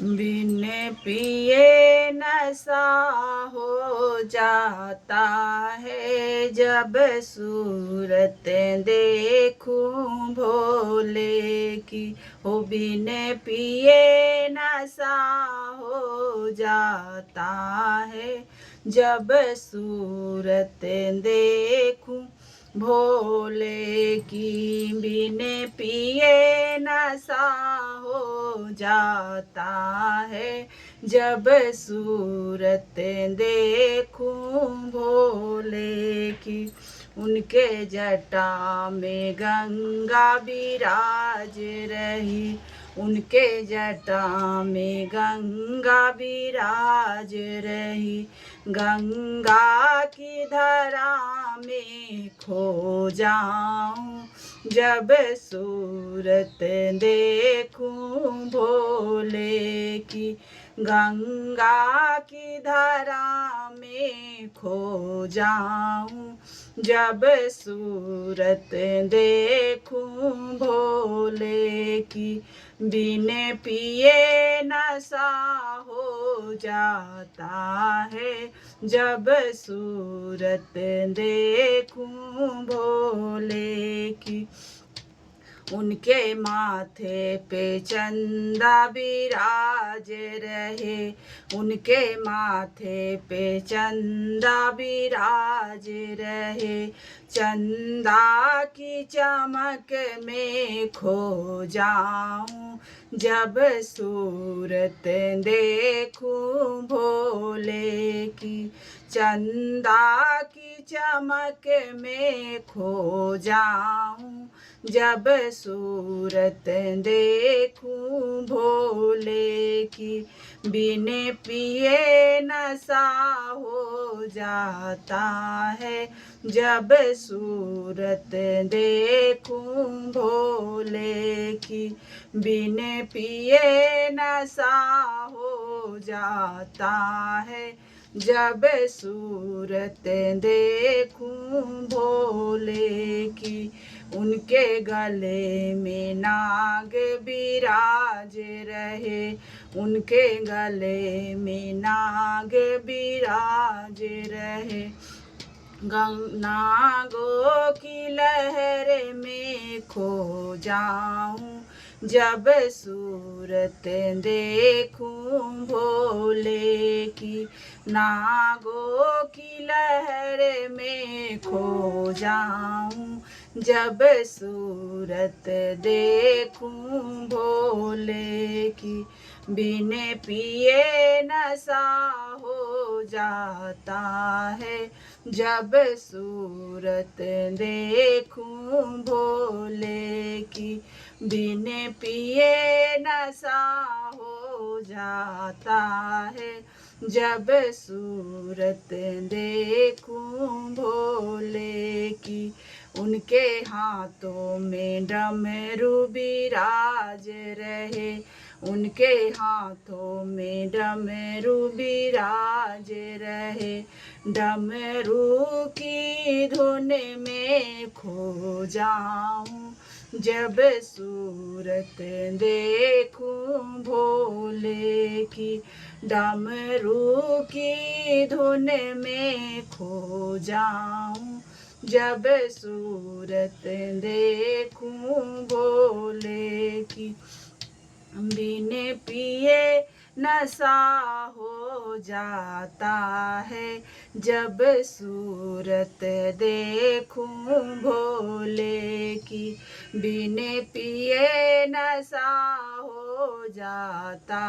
बिन पिए नशा हो जाता है, जब सूरत देखूं भोले की। हो बिन पिए नशा हो जाता है, जब सूरत देखूं भोले की। बिन पिए नशा हो जाता है, जब सूरत देखूं भोले की। उनके जटा में गंगा विराज रही, उनके जटा में गंगा विराज रही। गंगा की धारा में खो जाऊं, जब सूरत देखूं भोले की। गंगा की धारा में खो जाऊं, जब सूरत देखूं भोले की। बिन पिए नशा हो जाता है, जब सूरत देखूं भोले की। उनके माथे पे चंदा विराज रहे, उनके माथे पे चंदा विराज रहे। चंदा की चमक में खो जाऊं, जब सूरत देखूं भोले की। चंदा की चमक में खो जाऊं, जब सूरत देखूं भोले की। बिन पिए नशा हो जाता है, जब सूरत देखूं भोले की। बिन पिए नशा हो जाता है, जब सूरत देखूं भोले की। उनके गले में नाग विराज रहे, उनके गले में नाग विराज रहे। नागों की लहर में खो जाऊं, जब सूरत देखूं भोले की। नागों की लहर में खो जाऊं, जब सूरत देखूं भोले की। बिन पिए नशा हो जाता है, जब सूरत देखूं भोले की। बिन पिए नशा हो जाता है, जब सूरत देखूं भोले की। उनके हाथों में डमरू विराज रहे, उनके हाथों में डमरू विराज रहे। डमरू की धुन में खो जाऊं, जब सूरत देखूं भोले की। डमरू की धुन में खो जाऊं, जब सूरत देखूं भोले की। बिन पिए नशा हो जाता है, जब सूरत देखूं भोले की। बिन पिए नशा हो जाता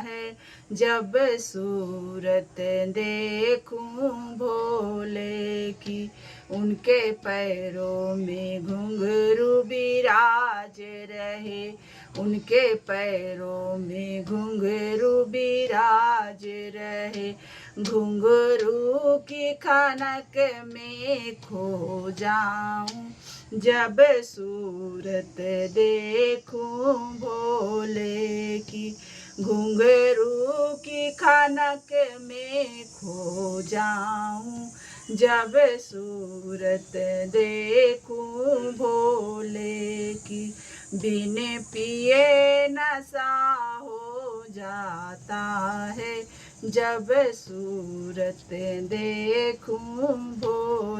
है, जब सूरत देखूं भोले की। उनके पैरों में घुंघरू विराज रहे, उनके पैरों में घुंघरू विराज रहे। घुंघरू की खनक में खो जाऊं, जब सूरत देखूं भोले की। घुंघरू की खनक में खो जाऊं, जब सूरत देखूं भोले की। बिन पिए नशा हो जाता है जब सूरत देखूं भोले